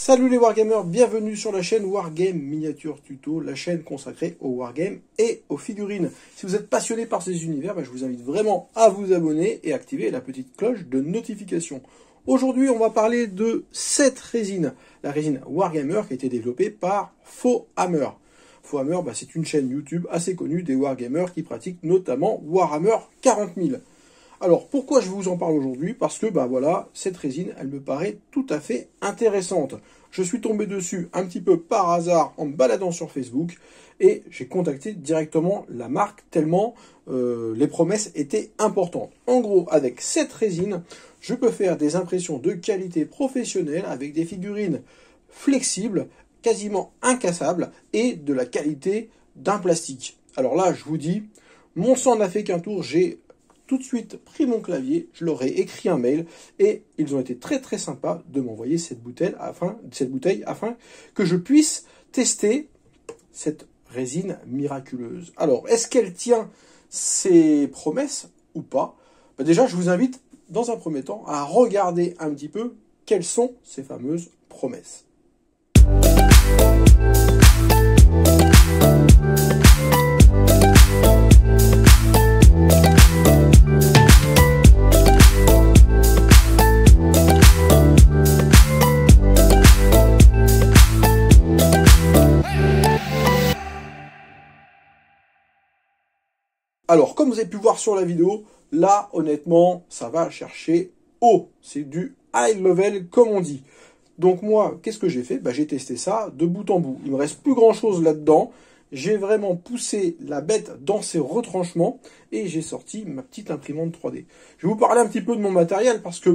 Salut les Wargamers, bienvenue sur la chaîne Wargame Miniature Tuto, la chaîne consacrée aux Wargames et aux figurines. Si vous êtes passionné par ces univers, je vous invite vraiment à vous abonner et activer la petite cloche de notification. Aujourd'hui, on va parler de cette résine, la résine Warhammer qui a été développée par FauxHammer. FauxHammer, c'est une chaîne YouTube assez connue des Wargamers qui pratiquent notamment Warhammer 40 000. Alors, pourquoi je vous en parle aujourd'hui? Parce que, cette résine, elle me paraît tout à fait intéressante. Je suis tombé dessus un petit peu par hasard en me baladant sur Facebook et j'ai contacté directement la marque tellement les promesses étaient importantes. En gros, avec cette résine, je peux faire des impressions de qualité professionnelle avec des figurines flexibles, quasiment incassables et de la qualité d'un plastique. Alors là, je vous dis, mon sang n'a fait qu'un tour, j'ai tout de suite pris mon clavier, je leur ai écrit un mail et ils ont été très très sympas de m'envoyer cette bouteille afin que je puisse tester cette résine miraculeuse. Alors, est-ce qu'elle tient ses promesses ou pas? Déjà, je vous invite dans un premier temps à regarder un petit peu quelles sont ces fameuses promesses. Alors, comme vous avez pu voir sur la vidéo, là, honnêtement, ça va chercher haut. C'est du high level, comme on dit. Donc moi, qu'est-ce que j'ai fait? J'ai testé ça de bout en bout. Il me reste plus grand-chose là-dedans. J'ai vraiment poussé la bête dans ses retranchements et j'ai sorti ma petite imprimante 3D. Je vais vous parler un petit peu de mon matériel parce que,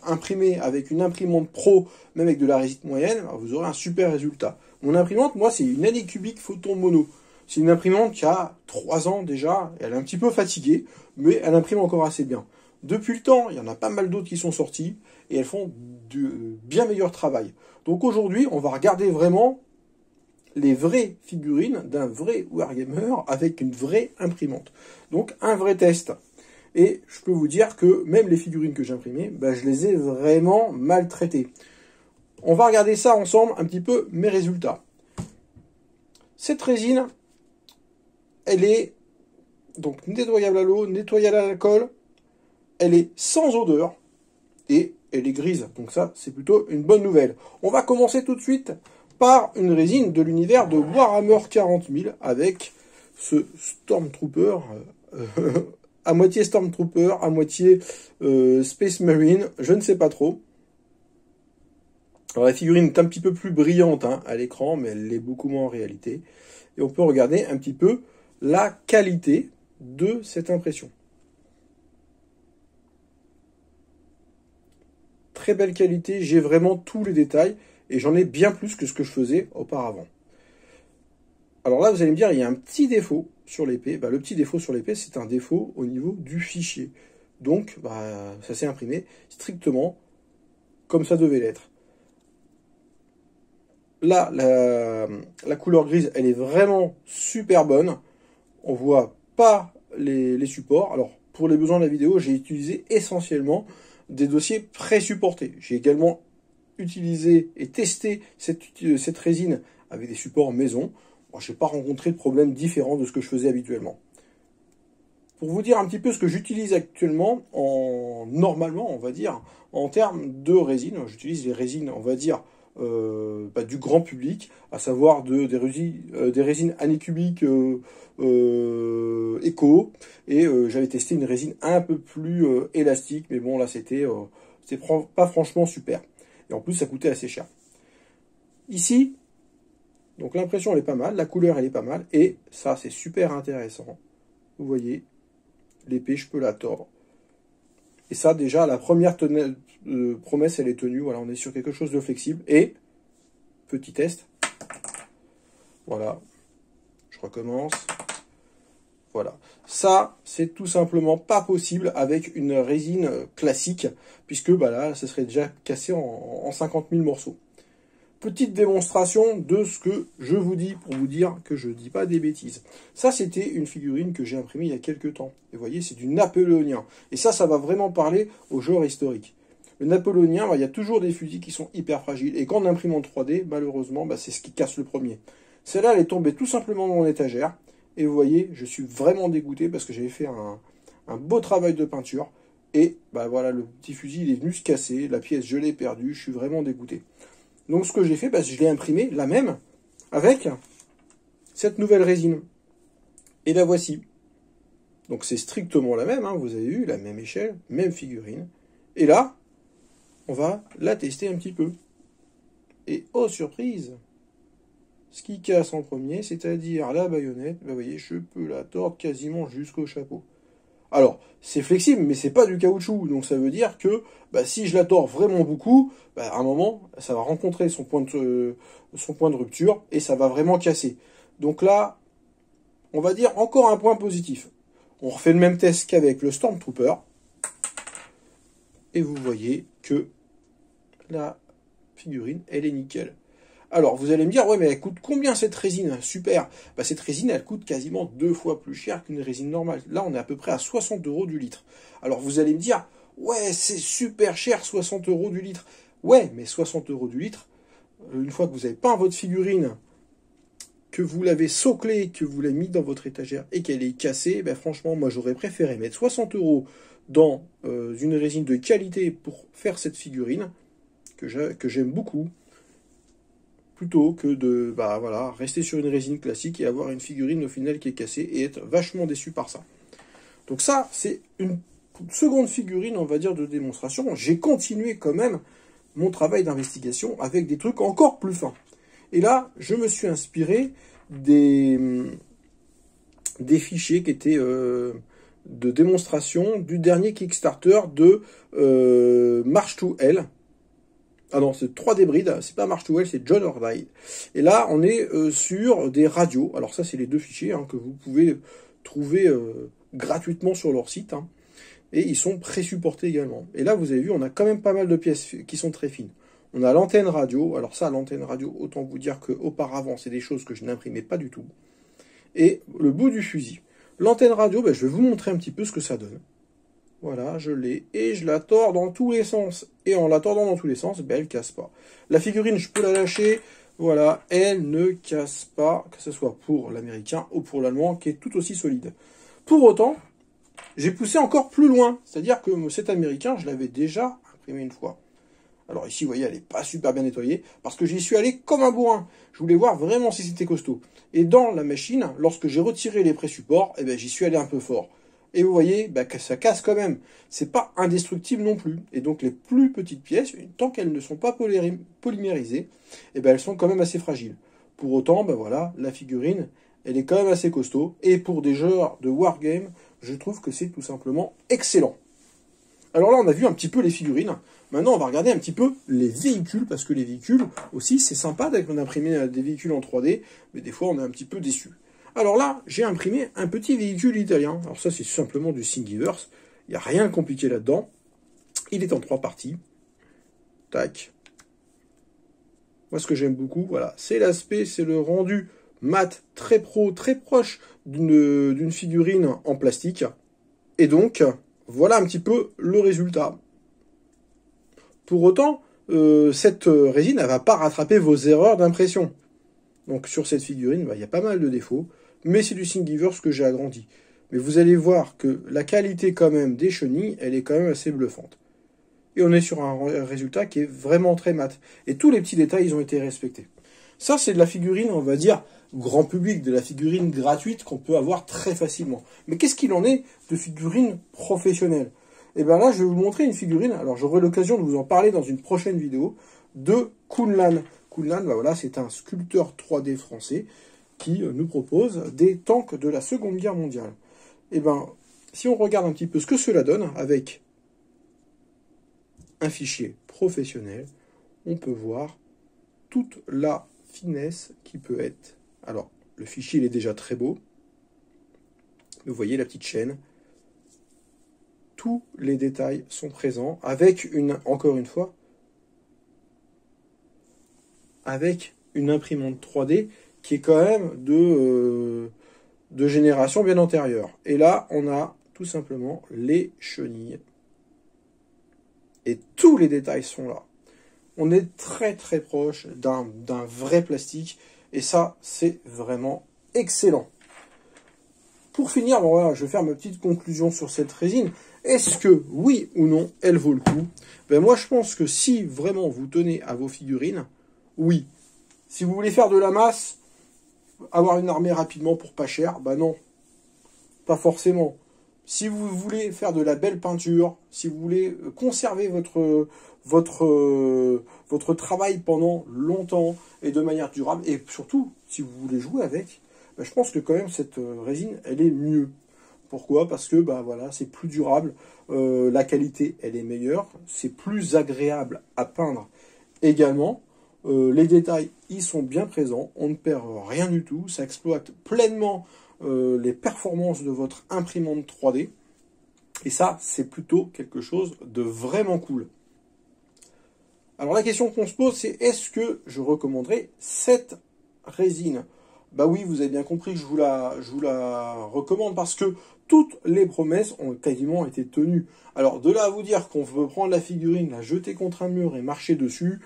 imprimer avec une imprimante pro, même avec de la résine moyenne, vous aurez un super résultat. Mon imprimante, moi, c'est une Anycubic Photon Mono. C'est une imprimante qui a 3 ans déjà, elle est un petit peu fatiguée, mais elle imprime encore assez bien. Depuis le temps, il y en a pas mal d'autres qui sont sortis, et elles font du bien meilleur travail. Donc aujourd'hui, on va regarder vraiment les vraies figurines d'un vrai Wargamer avec une vraie imprimante. Donc un vrai test. Et je peux vous dire que même les figurines que j'ai imprimées, je les ai vraiment maltraitées. On va regarder ça ensemble, un petit peu mes résultats. Cette résine, elle est donc nettoyable à l'eau, nettoyable à l'alcool, elle est sans odeur et elle est grise. Donc ça, c'est plutôt une bonne nouvelle. On va commencer tout de suite par une résine de l'univers de Warhammer 40 000 avec ce Stormtrooper, à moitié Stormtrooper, à moitié Space Marine, je ne sais pas trop. Alors la figurine est un petit peu plus brillante à l'écran, mais elle l'est beaucoup moins en réalité. Et on peut regarder un petit peu la qualité de cette impression. Très belle qualité, j'ai vraiment tous les détails et j'en ai bien plus que ce que je faisais auparavant. Alors là, vous allez me dire, il y a un petit défaut sur l'épée. Le petit défaut sur l'épée, c'est un défaut au niveau du fichier. Donc, ça s'est imprimé strictement comme ça devait l'être. Là, la couleur grise, elle est vraiment super bonne. On voit pas les supports. Alors, pour les besoins de la vidéo, j'ai utilisé essentiellement des dossiers pré-supportés. J'ai également utilisé et testé cette résine avec des supports maison. Je n'ai pas rencontré de problème différent de ce que je faisais habituellement. Pour vous dire un petit peu ce que j'utilise actuellement, normalement, on va dire, en termes de résine, j'utilise les résines, on va dire, du grand public, à savoir des résines Anycubic Eco, et j'avais testé une résine un peu plus élastique, mais bon là c'était pas franchement super, et en plus ça coûtait assez cher. Ici, donc l'impression elle est pas mal, la couleur elle est pas mal, et ça c'est super intéressant, vous voyez, l'épée je peux la tordre. Et ça, déjà, la première promesse, elle est tenue. Voilà, on est sur quelque chose de flexible. Et, petit test. Voilà. Je recommence. Voilà. Ça, c'est tout simplement pas possible avec une résine classique. Puisque, là, ça serait déjà cassé en 50 000 morceaux. Petite démonstration de ce que je vous dis pour vous dire que je ne dis pas des bêtises. Ça, c'était une figurine que j'ai imprimée il y a quelques temps. Et vous voyez, c'est du napoléonien. Et ça va vraiment parler au genre historique. Le napoléonien, bah, il y a toujours des fusils qui sont hyper fragiles. Et quand on imprime en 3D, malheureusement, bah, c'est ce qui casse le premier. Celle-là, elle est tombée tout simplement dans mon étagère. Et vous voyez, je suis vraiment dégoûté parce que j'avais fait un beau travail de peinture. Et bah voilà, le petit fusil, il est venu se casser. La pièce, je l'ai perdue. Je suis vraiment dégoûté. Donc ce que j'ai fait, bah, je l'ai imprimé, la même, avec cette nouvelle résine. Et la voici. Donc c'est strictement la même, hein, vous avez vu, la même échelle, même figurine. Et là, on va la tester un petit peu. Et oh surprise, ce qui casse en premier, c'est-à-dire la baïonnette, bah, vous voyez, je peux la tordre quasiment jusqu'au chapeau. Alors, c'est flexible, mais c'est pas du caoutchouc, donc ça veut dire que bah, si je la tords vraiment beaucoup, bah, à un moment, ça va rencontrer son point de rupture et ça va vraiment casser. Donc là, on va dire encore un point positif. On refait le même test qu'avec le Stormtrooper. Et vous voyez que la figurine, elle est nickel. Alors, vous allez me dire, ouais, mais elle coûte combien cette résine? Super. Bah, cette résine, elle coûte quasiment 2 fois plus cher qu'une résine normale. Là, on est à peu près à 60 € du litre. Alors, vous allez me dire, ouais, c'est super cher, 60 € du litre. Ouais, mais 60 € du litre, une fois que vous avez peint votre figurine, que vous l'avez soclée, que vous l'avez mis dans votre étagère et qu'elle est cassée, ben franchement, moi, j'aurais préféré mettre 60 € dans une résine de qualité pour faire cette figurine, que j'aime beaucoup, plutôt que de bah, voilà, rester sur une résine classique et avoir une figurine au final qui est cassée et être vachement déçu par ça. Donc ça, c'est une seconde figurine, on va dire, de démonstration. J'ai continué quand même mon travail d'investigation avec des trucs encore plus fins. Et là, je me suis inspiré des fichiers qui étaient de démonstration du dernier Kickstarter de March to Hell. Ah non, c'est 3D Bride, c'est pas March to Hell, c'est John or Die. Et là, on est sur des radios. Alors ça, c'est les deux fichiers hein, que vous pouvez trouver gratuitement sur leur site. Hein. Et ils sont pré-supportés également. Et là, vous avez vu, on a quand même pas mal de pièces qui sont très fines. On a l'antenne radio. Alors ça, l'antenne radio, autant vous dire qu'auparavant, c'est des choses que je n'imprimais pas du tout. Et le bout du fusil. L'antenne radio, ben, je vais vous montrer un petit peu ce que ça donne. Voilà, je l'ai. Et je la tords dans tous les sens. Et en la tordant dans tous les sens, ben, elle ne casse pas. La figurine, je peux la lâcher. Voilà, elle ne casse pas, que ce soit pour l'américain ou pour l'allemand, qui est tout aussi solide. Pour autant, j'ai poussé encore plus loin. C'est-à-dire que cet américain, je l'avais déjà imprimé une fois. Alors ici, vous voyez, elle n'est pas super bien nettoyée, parce que j'y suis allé comme un bourrin. Je voulais voir vraiment si c'était costaud. Et dans la machine, lorsque j'ai retiré les pré-supports, eh ben, j'y suis allé un peu fort. Et vous voyez bah, que ça casse quand même. C'est pas indestructible non plus. Et donc les plus petites pièces, tant qu'elles ne sont pas polymérisées, eh ben, elles sont quand même assez fragiles. Pour autant, ben voilà, la figurine, elle est quand même assez costaud. Et pour des joueurs de wargame, je trouve que c'est tout simplement excellent. Alors là, on a vu un petit peu les figurines. Maintenant, on va regarder un petit peu les véhicules, parce que les véhicules, aussi, c'est sympa d'imprimer des véhicules en 3D, mais des fois, on est un petit peu déçu. Alors là, j'ai imprimé un petit véhicule italien. Alors ça, c'est simplement du Thingiverse. Il n'y a rien de compliqué là-dedans. Il est en 3 parties. Tac. Moi, ce que j'aime beaucoup, voilà, c'est l'aspect, c'est le rendu mat, très pro, très proche d'une figurine en plastique. Et donc, voilà un petit peu le résultat. Pour autant, cette résine, elle ne va pas rattraper vos erreurs d'impression. Donc sur cette figurine, bah, il y a pas mal de défauts, mais c'est du Thingiverse que j'ai agrandi. Mais vous allez voir que la qualité quand même des chenilles, elle est quand même assez bluffante. Et on est sur un résultat qui est vraiment très mat. Et tous les petits détails, ils ont été respectés. Ça, c'est de la figurine, on va dire, grand public, de la figurine gratuite qu'on peut avoir très facilement. Mais qu'est-ce qu'il en est de figurines professionnelles? Et bien là, je vais vous montrer une figurine, alors j'aurai l'occasion de vous en parler dans une prochaine vidéo, de Kunlan. Kunlan, ben voilà, c'est un sculpteur 3D français qui nous propose des tanks de la Seconde Guerre mondiale. Et bien, si on regarde un petit peu ce que cela donne avec un fichier professionnel, on peut voir toute la finesse qui peut être. Alors, le fichier, il est déjà très beau. Vous voyez la petite chaîne. Tous les détails sont présents avec encore une fois, avec une imprimante 3D qui est quand même de génération bien antérieure. Et là, on a tout simplement les chenilles et tous les détails sont là. On est très très proche d'un vrai plastique, et ça, c'est vraiment excellent. Pour finir, bon, voilà, je vais faire ma petite conclusion sur cette résine. Est-ce que, oui ou non, elle vaut le coup? Ben moi, je pense que si vraiment vous tenez à vos figurines, oui. Si vous voulez faire de la masse, avoir une armée rapidement pour pas cher, ben non, pas forcément. Si vous voulez faire de la belle peinture, si vous voulez conserver votre travail pendant longtemps et de manière durable, et surtout, si vous voulez jouer avec, ben je pense que quand même cette résine, elle est mieux. Pourquoi? Parce que bah voilà, c'est plus durable, la qualité elle est meilleure, c'est plus agréable à peindre également. Les détails y sont bien présents, on ne perd rien du tout, ça exploite pleinement les performances de votre imprimante 3D. Et ça, c'est plutôt quelque chose de vraiment cool. Alors la question qu'on se pose, c'est est-ce que je recommanderais cette résine? Bah oui, vous avez bien compris que je vous la recommande parce que toutes les promesses ont quasiment été tenues. Alors de là à vous dire qu'on veut prendre la figurine, la jeter contre un mur et marcher dessus,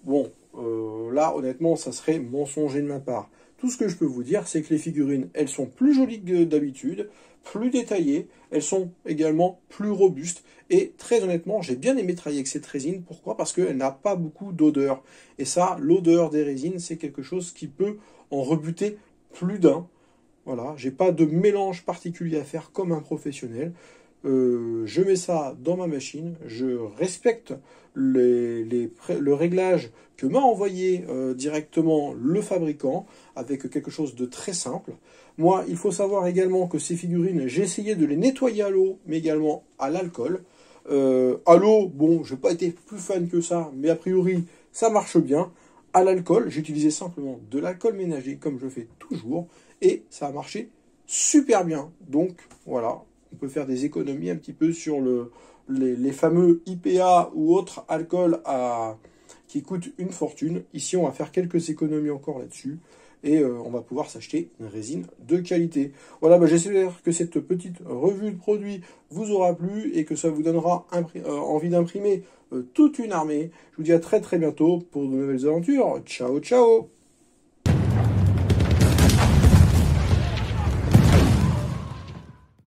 bon, là honnêtement, ça serait mensonger de ma part. Tout ce que je peux vous dire, c'est que les figurines, elles sont plus jolies que d'habitude, plus détaillées, elles sont également plus robustes. Et très honnêtement, j'ai bien aimé travailler avec cette résine. Pourquoi? Parce qu'elle n'a pas beaucoup d'odeur. Et ça, l'odeur des résines, c'est quelque chose qui peut en rebuter plus d'un. Voilà, j'ai pas de mélange particulier à faire comme un professionnel. Je mets ça dans ma machine, je respecte le réglage que m'a envoyé directement le fabricant avec quelque chose de très simple. Moi, il faut savoir également que ces figurines, j'ai essayé de les nettoyer à l'eau, mais également à l'alcool. À l'eau, bon, je n'ai pas été plus fan que ça, mais a priori, ça marche bien. À l'alcool, j'utilisais simplement de l'alcool ménager, comme je fais toujours, et ça a marché super bien. Donc, voilà, on peut faire des économies un petit peu sur les fameux IPA ou autres alcools qui coûtent une fortune. Ici, on va faire quelques économies encore là-dessus. Et on va pouvoir s'acheter une résine de qualité. Voilà, bah, j'espère que cette petite revue de produits vous aura plu et que ça vous donnera envie d'imprimer toute une armée. Je vous dis à très très bientôt pour de nouvelles aventures. Ciao, ciao!